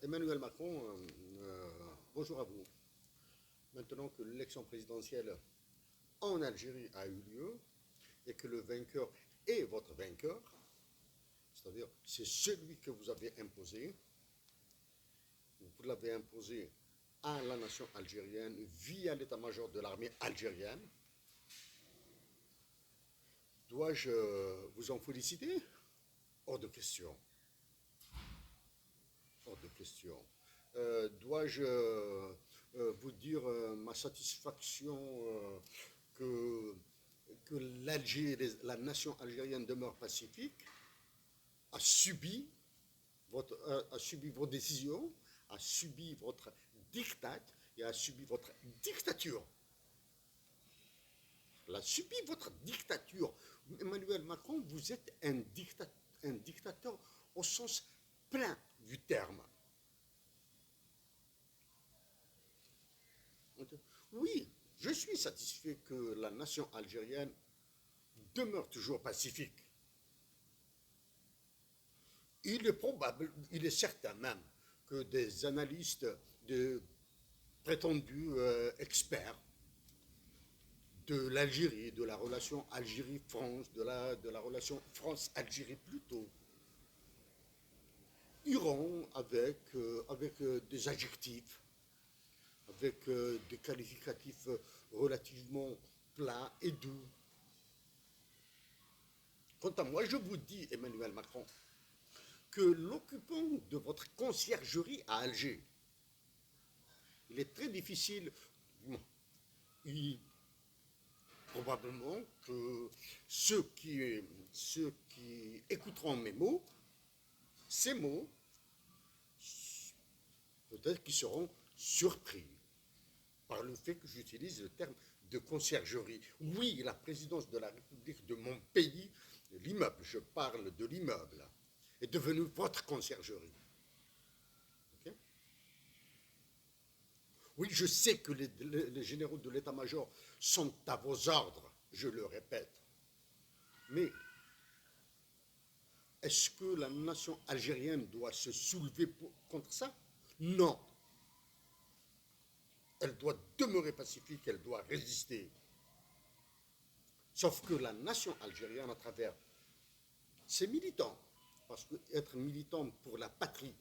Emmanuel Macron, bonjour à vous. Maintenant que l'élection présidentielle en Algérie a eu lieu et que le vainqueur est votre vainqueur, c'est-à-dire c'est celui que vous avez imposé, vous l'avez imposé à la nation algérienne via l'état-major de l'armée algérienne. Dois-je vous en féliciter? Hors de question. Hors de question. Dois-je vous dire ma satisfaction que la nation algérienne demeure pacifique, a subi vos décisions, a subi votre diktat et a subi votre dictature. Elle a subi votre dictature. Emmanuel Macron, vous êtes un dictateur au sens plein du terme. Oui, je suis satisfait que la nation algérienne demeure toujours pacifique. Il est probable, il est certain même, que des analystes, de prétendus experts de l'Algérie, de la relation Algérie-France, de la relation France-Algérie plutôt, iront avec des adjectifs, avec des qualificatifs relativement plats et doux. Quant à moi, je vous dis, Emmanuel Macron, que l'occupant de votre conciergerie à Alger, il est très difficile, probablement que ceux qui écouteront ces mots, peut-être qu'ils seront surpris par le fait que j'utilise le terme de conciergerie. Oui, la présidence de la République de mon pays, l'immeuble, je parle de l'immeuble, est devenu votre conciergerie. Okay? Oui, je sais que les généraux de l'état-major sont à vos ordres, je le répète. Mais est-ce que la nation algérienne doit se soulever contre ça? Non. Elle doit demeurer pacifique, elle doit résister. Sauf que la nation algérienne, à travers ses militants, parce que être militant pour la patrie,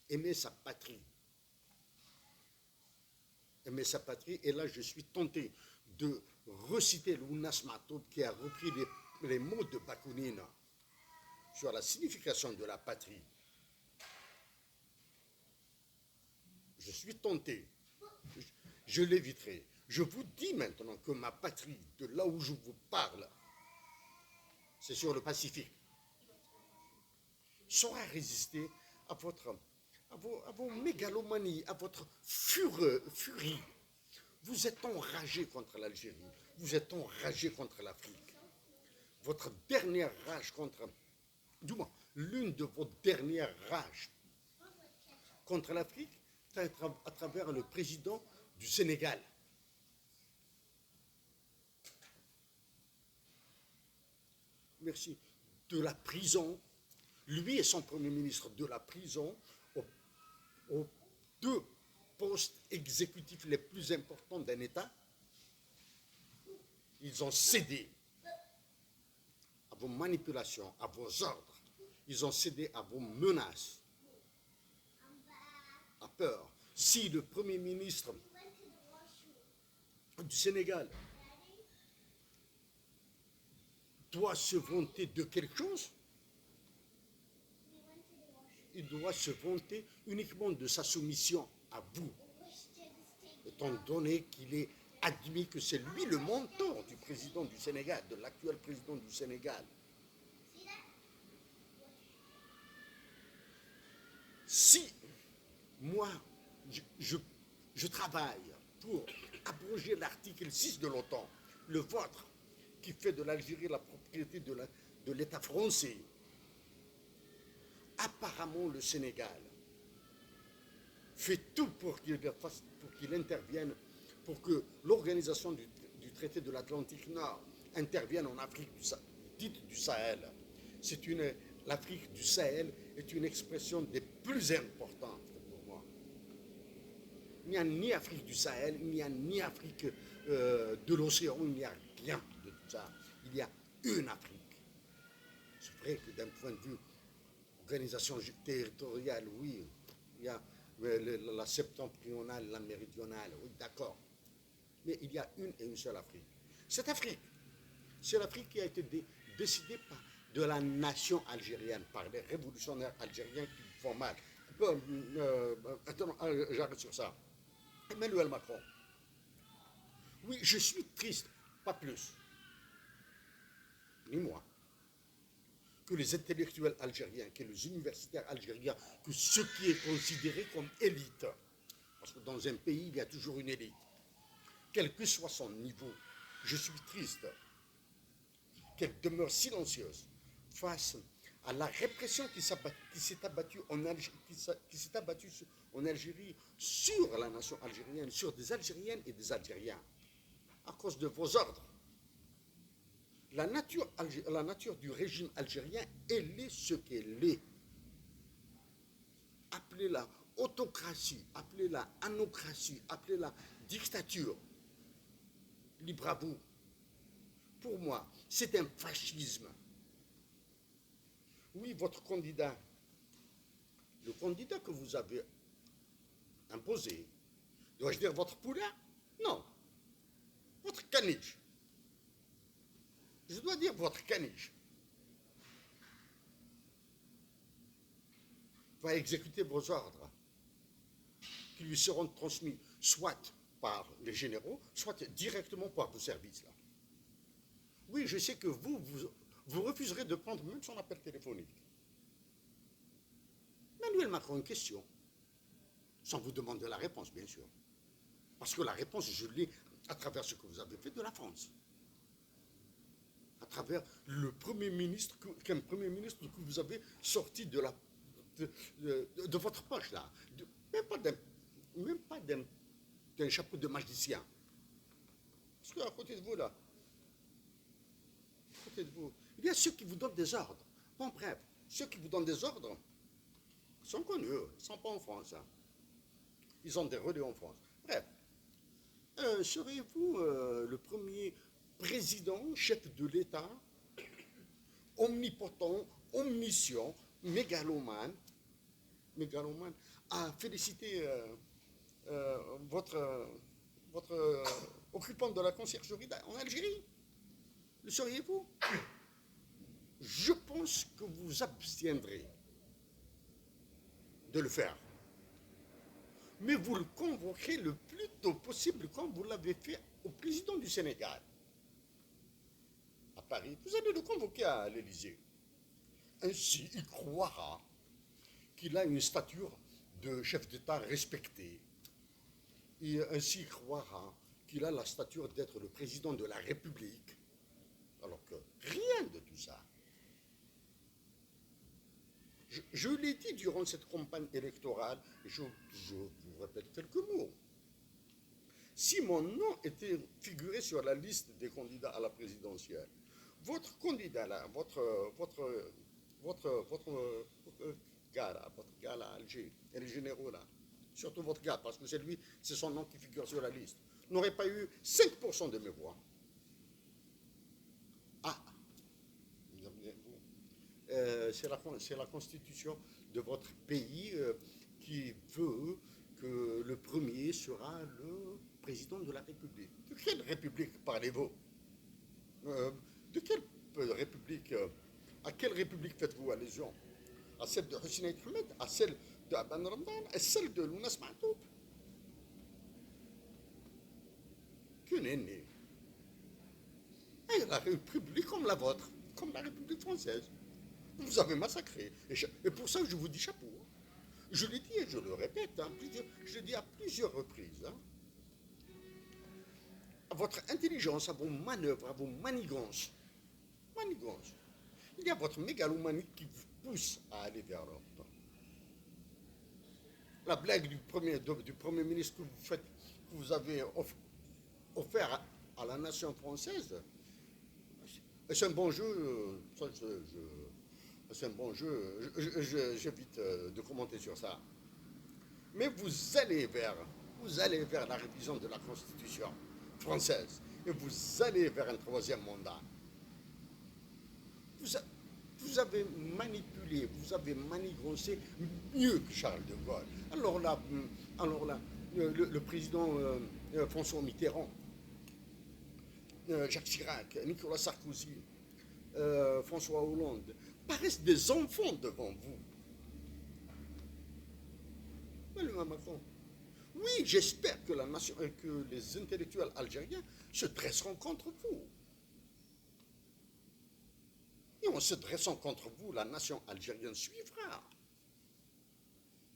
aimer sa patrie, et là je suis tenté de reciter Lounas Matoub qui a repris les mots de Bakounine sur la signification de la patrie. Je suis tenté, je l'éviterai. Je vous dis maintenant que ma patrie, de là où je vous parle, c'est sur le Pacifique, saura résister à vos mégalomanies, à votre furie. Vous êtes enragé contre l'Algérie, vous êtes enragé contre l'Afrique. Votre dernière rage contre, du moins, l'une de vos dernières rages contre l'Afrique, c'est à travers le président du Sénégal. Merci. De la prison, lui et son premier ministre, de la prison aux deux postes exécutifs les plus importants d'un État, ils ont cédé à vos manipulations, à vos ordres. Ils ont cédé à vos menaces, à peur. Si le Premier ministre du Sénégal doit se vanter de quelque chose, il doit se vanter uniquement de sa soumission à vous, étant donné qu'il est admis que c'est lui le mentor du président du Sénégal, de l'actuel président du Sénégal. Si moi, je travaille pour abroger l'article 6 de l'OTAN, le vôtre, qui fait de l'Algérie la propriété de l'État français, apparemment le Sénégal fait tout pour qu'il intervienne, pour que l'organisation du traité de l'Atlantique Nord intervienne en Afrique dite du Sahel. L'Afrique du Sahel est une expression des plus importantes pour moi. Il n'y a ni Afrique du Sahel, il n'y a ni Afrique de l'océan, il n'y a rien de tout ça. Il y a une Afrique. C'est vrai que d'un point de vue organisation territoriale, oui, il y a la septentrionale, la méridionale, oui, d'accord. Mais il y a une et une seule Afrique. Cette Afrique, c'est l'Afrique qui a été décidée par de la nation algérienne, par les révolutionnaires algériens qui font mal. Attends, j'arrête sur ça. Emmanuel Macron. Oui, je suis triste, pas plus, ni moi, que les intellectuels algériens, que les universitaires algériens, que ce qui est considéré comme élite. Parce que dans un pays, il y a toujours une élite. Quel que soit son niveau, je suis triste qu'elle demeure silencieuse face à la répression qui s'est abattue en Algérie sur la nation algérienne, sur des Algériennes et des Algériens, à cause de vos ordres. La nature du régime algérien, elle est ce qu'elle est. Appelez-la autocratie, appelez-la anocratie, appelez-la dictature. Libre à vous. Pour moi, c'est un fascisme. Oui, votre candidat, le candidat que vous avez imposé, dois-je dire votre poulain? Non, votre caniche. Je dois dire votre caniche va exécuter vos ordres qui lui seront transmis soit par les généraux, soit directement par vos services. Là. Oui, je sais que vous refuserez de prendre même son appel téléphonique. Emmanuel Macron, une question, sans vous demander la réponse, bien sûr. Parce que la réponse, je l'ai à travers ce que vous avez fait de la France. À travers le Premier ministre, qu'un Premier ministre que vous avez sorti de votre poche, là. Même pas d'un chapeau de magicien. Parce qu'à côté de vous, là, à côté de vous, il y a ceux qui vous donnent des ordres. Bon, bref, ceux qui vous donnent des ordres sont connus, ils ne sont pas en France. Hein. Ils ont des relais en France. Bref, serez-vous le premier président, chef de l'État, omnipotent, omniscient, mégalomane, à féliciter votre occupant de la conciergerie en Algérie? Le seriez-vous? Je pense que vous abstiendrez de le faire. Mais vous le convoquerez le plus tôt possible comme vous l'avez fait au président du Sénégal. À Paris, vous allez le convoquer à l'Élysée. Ainsi, il croira qu'il a une stature de chef d'État respecté. Et ainsi, il croira qu'il a la stature d'être le président de la République. Alors que rien de tout ça. Je l'ai dit durant cette campagne électorale, et je vous répète quelques mots. Si mon nom était figuré sur la liste des candidats à la présidentielle, votre candidat là, votre gars là, Alger, et les généraux là, surtout votre gars, parce que c'est son nom qui figure sur la liste, n'aurait pas eu 5% de mes voix. Ah, c'est la constitution de votre pays qui veut que le premier sera le président de la République. De quelle République parlez-vous? De quelle République à quelle République faites-vous allusion? À celle de Hosni Ahmed, à celle de Aban Ramdan, à celle de Lounas Mahtoub? Que nenni. Et la République comme la vôtre, comme la République française. Vous avez massacré. Et pour ça, je vous dis chapeau. Je l'ai dit et je le répète. Hein, je l'ai dit à plusieurs reprises. Hein. À votre intelligence, à vos manœuvres, à vos manigances. Il y a votre mégalomanie qui vous pousse à aller vers l'Europe. La blague du premier ministre que vous faites, que vous avez offert à la nation française, c'est un bon jeu. C'est un bon jeu. J'évite de commenter sur ça. Mais vous allez vers Vous allez vers la révision de la Constitution française et vous allez vers un troisième mandat. Vous, vous avez manipulé, vous avez manigancé mieux que Charles de Gaulle. Alors là, le président François Mitterrand, Jacques Chirac, Nicolas Sarkozy, François Hollande paraissent des enfants devant vous. Emmanuel Macron. Oui, j'espère que, que les intellectuels algériens se dresseront contre vous. Et en se dressant contre vous, la nation algérienne suivra.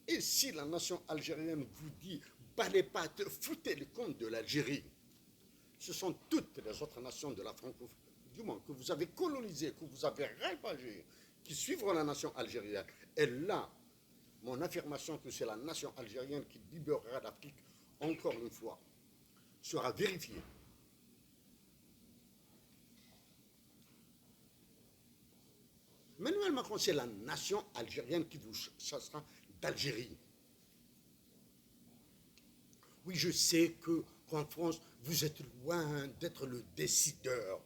Et si la nation algérienne vous dit, balez pas, foutez les comptes de l'Algérie, ce sont toutes les autres nations de la francophonie, du monde, que vous avez colonisées, que vous avez ravagées, qui suivront la nation algérienne. Et là, mon affirmation que c'est la nation algérienne qui libérera l'Afrique, encore une fois, sera vérifiée. Emmanuel Macron, c'est la nation algérienne qui vous chassera d'Algérie. Oui, je sais qu'en France, vous êtes loin d'être le décideur.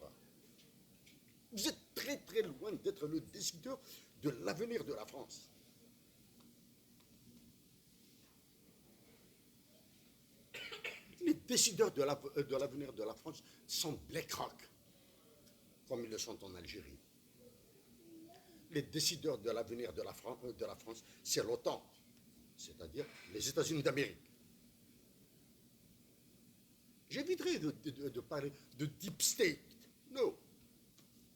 Vous êtes très très loin d'être le décideur de l'avenir de la France. Les décideurs de l'avenir de la France sont BlackRock, comme ils le sont en Algérie. Les décideurs de l'avenir de la France, c'est l'OTAN, c'est-à-dire les États-Unis d'Amérique. J'éviterai de parler de deep state. No.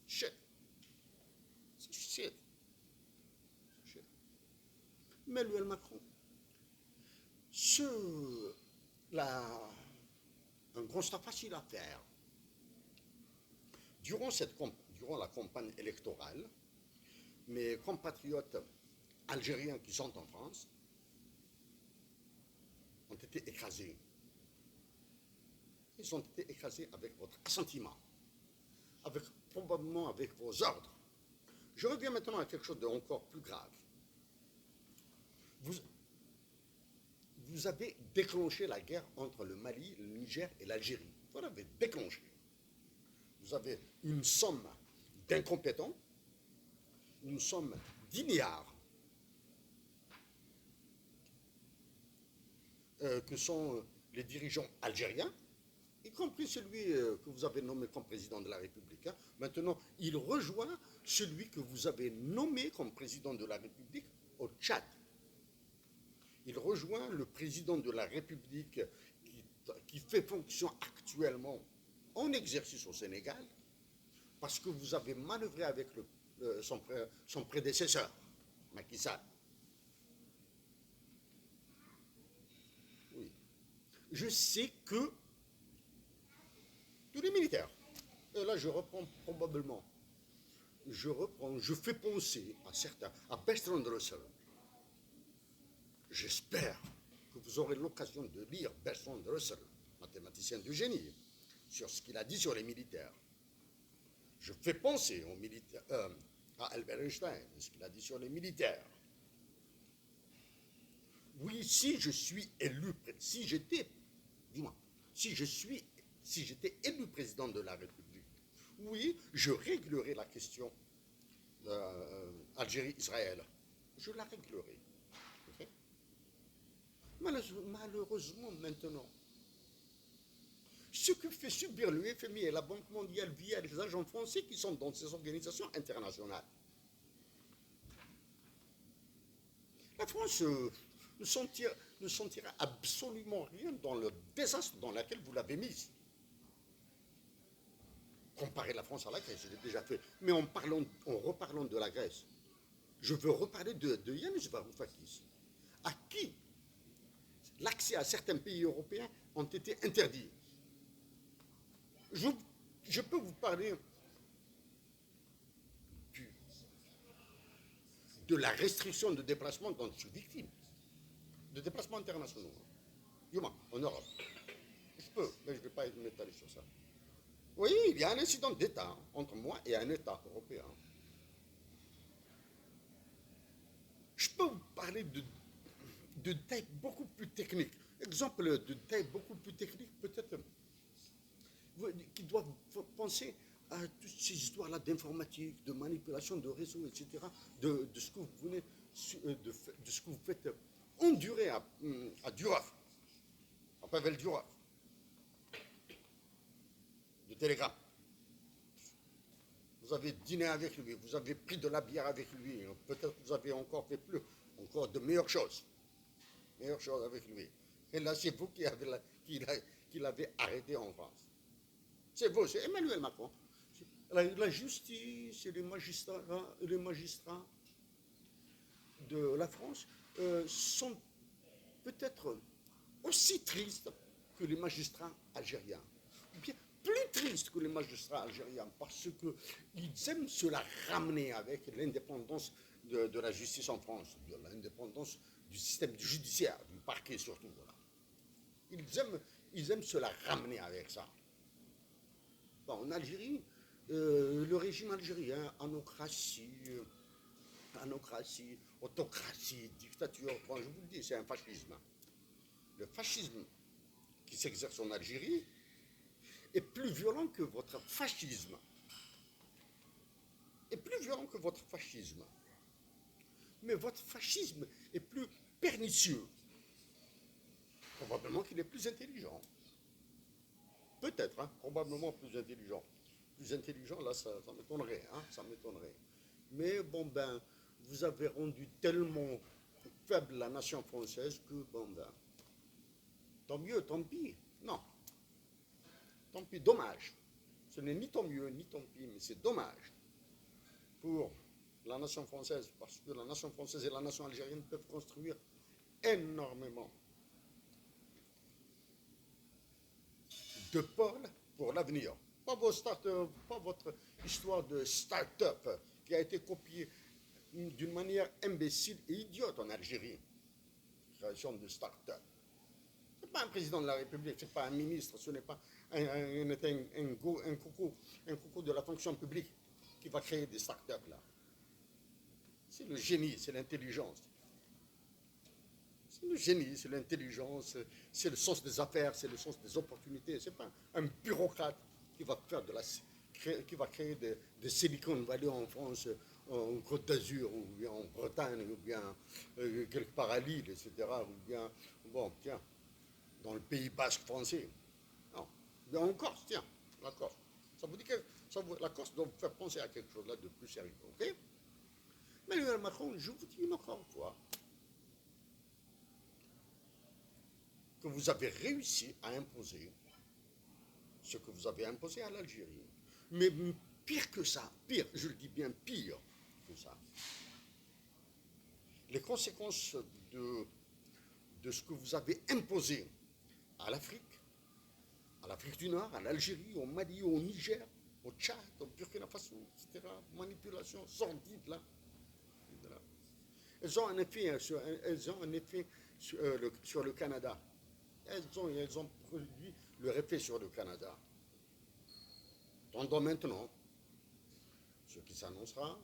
Shit. Shit. Shit. Emmanuel Macron, un constat facile à faire. Durant la campagne électorale, mes compatriotes algériens qui sont en France ont été écrasés. Ils ont été écrasés avec votre assentiment, probablement avec vos ordres. Je reviens maintenant à quelque chose d'encore plus grave. Vous avez déclenché la guerre entre le Mali, le Niger et l'Algérie. Vous l'avez déclenché. Vous avez une somme d'incompétents, une somme d'ignares, que sont les dirigeants algériens, y compris celui que vous avez nommé comme président de la République. Maintenant, il rejoint celui que vous avez nommé comme président de la République au Tchad. Il rejoint le président de la République qui fait fonction actuellement en exercice au Sénégal, parce que vous avez manœuvré avec son prédécesseur, Macky Sall. Oui. Je sais que tous les militaires, et là je reprends probablement, je fais penser à certains, à Bertrand Russell. J'espère que vous aurez l'occasion de lire Bertrand Russell, mathématicien de génie, sur ce qu'il a dit sur les militaires. Je fais penser aux militaires, à Albert Einstein, ce qu'il a dit sur les militaires. Oui, si j'étais élu président de la République, oui, je réglerai la question Algérie-Israël. Je la réglerai. Okay? Malheureusement, maintenant, ce que fait subir le FMI et la Banque mondiale via les agents français qui sont dans ces organisations internationales. La France ne sentira absolument rien dans le désastre dans lequel vous l'avez mise. Comparer la France à la Grèce, je l'ai déjà fait. Mais en reparlant de la Grèce, je veux reparler de Yanis Varoufakis, à qui l'accès à certains pays européens ont été interdits. Je peux vous parler de la restriction de déplacement dont je suis victime, de déplacements internationaux, en Europe. Je peux, mais je ne vais pas m'étaler sur ça. Oui, il y a un incident d'État entre moi et un État européen. Je peux vous parler de détails beaucoup plus techniques. exemples de taille beaucoup plus techniques, peut-être, qui doivent penser à toutes ces histoires-là d'informatique, de manipulation de réseaux, etc., de ce que vous venez, de ce que vous faites endurer à Duraf, à Pavel Duraf, de Telegram. Vous avez dîné avec lui, vous avez pris de la bière avec lui, peut-être vous avez encore fait plus, encore de meilleures choses avec lui. Et là, c'est vous qui l'avez arrêté en France. C'est vous, c'est Emmanuel Macron. La justice et les magistrats de la France sont peut-être aussi tristes que les magistrats algériens. Ou bien plus tristes que les magistrats algériens parce qu'ils aiment se la ramener avec l'indépendance de la justice en France, de l'indépendance du système judiciaire, du parquet surtout. Voilà. Ils aiment se la ramener avec ça. Bon, en Algérie, le régime algérien, anocratie, autocratie, dictature, bon, je vous le dis, c'est un fascisme. Le fascisme qui s'exerce en Algérie est plus violent que votre fascisme. Est plus violent que votre fascisme. Mais votre fascisme est plus pernicieux. Probablement qu'il est plus intelligent. Peut-être, hein, probablement plus intelligent. Plus intelligent, là, ça m'étonnerait, hein, ça m'étonnerait. Mais bon, ben, vous avez rendu tellement faible la nation française que, bon, ben, tant mieux, tant pis. Non. Tant pis, dommage. Ce n'est ni tant mieux, ni tant pis, mais c'est dommage pour la nation française, parce que la nation française et la nation algérienne peuvent construire énormément de pôles pour l'avenir. Pas votre histoire de start-up qui a été copiée d'une manière imbécile et idiote en Algérie. Création de start-up. Ce n'est pas un président de la République, ce n'est pas un ministre, ce n'est pas un coco de la fonction publique qui va créer des start-up là. C'est le génie, c'est l'intelligence. C'est le génie, c'est l'intelligence, c'est le sens des affaires, c'est le sens des opportunités. Ce n'est pas un bureaucrate qui va faire qui va créer des Silicon Valley en France, en Côte d'Azur, ou bien en Bretagne, ou bien quelque part à Lille, etc. Ou bien, bon, tiens, dans le Pays basque français. Non, bien en Corse, tiens, la Corse. Ça vous dit que la Corse doit vous faire penser à quelque chose là de plus sérieux, ok? Mais Emmanuel Macron, je vous dis encore une fois, que vous avez réussi à imposer ce que vous avez imposé à l'Algérie. Mais pire que ça, pire, je le dis bien pire que ça, les conséquences de ce que vous avez imposé à l'Afrique du Nord, à l'Algérie, au Mali, au Niger, au Tchad, au Burkina Faso, etc., manipulation sordide là. Elles ont un effet sur le Canada. Elles ont produit leur effet sur le Canada. Tendons maintenant ce qui s'annoncera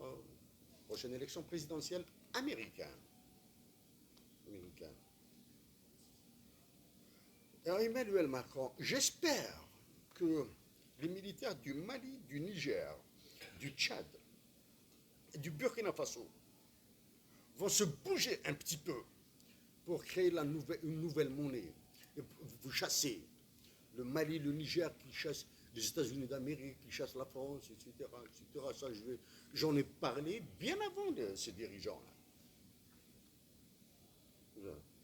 prochaine élection présidentielle américaine. Alors Emmanuel Macron, j'espère que les militaires du Mali, du Niger, du Tchad et du Burkina Faso vont se bouger un petit peu pour créer une nouvelle monnaie. Et vous chassez le Mali, le Niger qui chassent les États-Unis d'Amérique, qui chassent la France, etc. Ça, j'en ai parlé bien avant de ces dirigeants-là.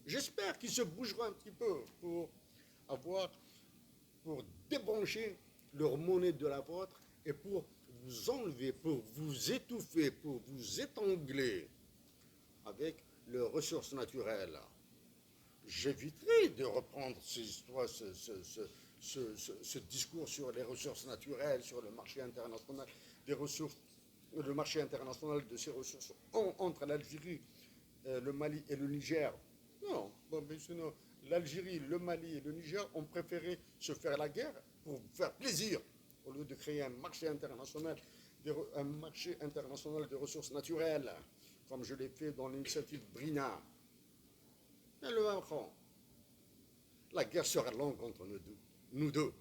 J'espère qu'ils se bougeront un petit peu pour débrancher leur monnaie de la vôtre et pour vous enlever, pour vous étouffer, pour vous étangler avec leurs ressources naturelles. J'éviterai de reprendre ces histoires, ce discours sur les ressources naturelles, sur le marché international des ressources, le marché international de ces ressources entre l'Algérie, le Mali et le Niger. Non, bon, mais sinon, l'Algérie, le Mali et le Niger ont préféré se faire la guerre pour faire plaisir, au lieu de créer un marché international de ressources naturelles, comme je l'ai fait dans l'initiative Brina. Et le Macron, La guerre sera longue entre nous deux. Nous deux.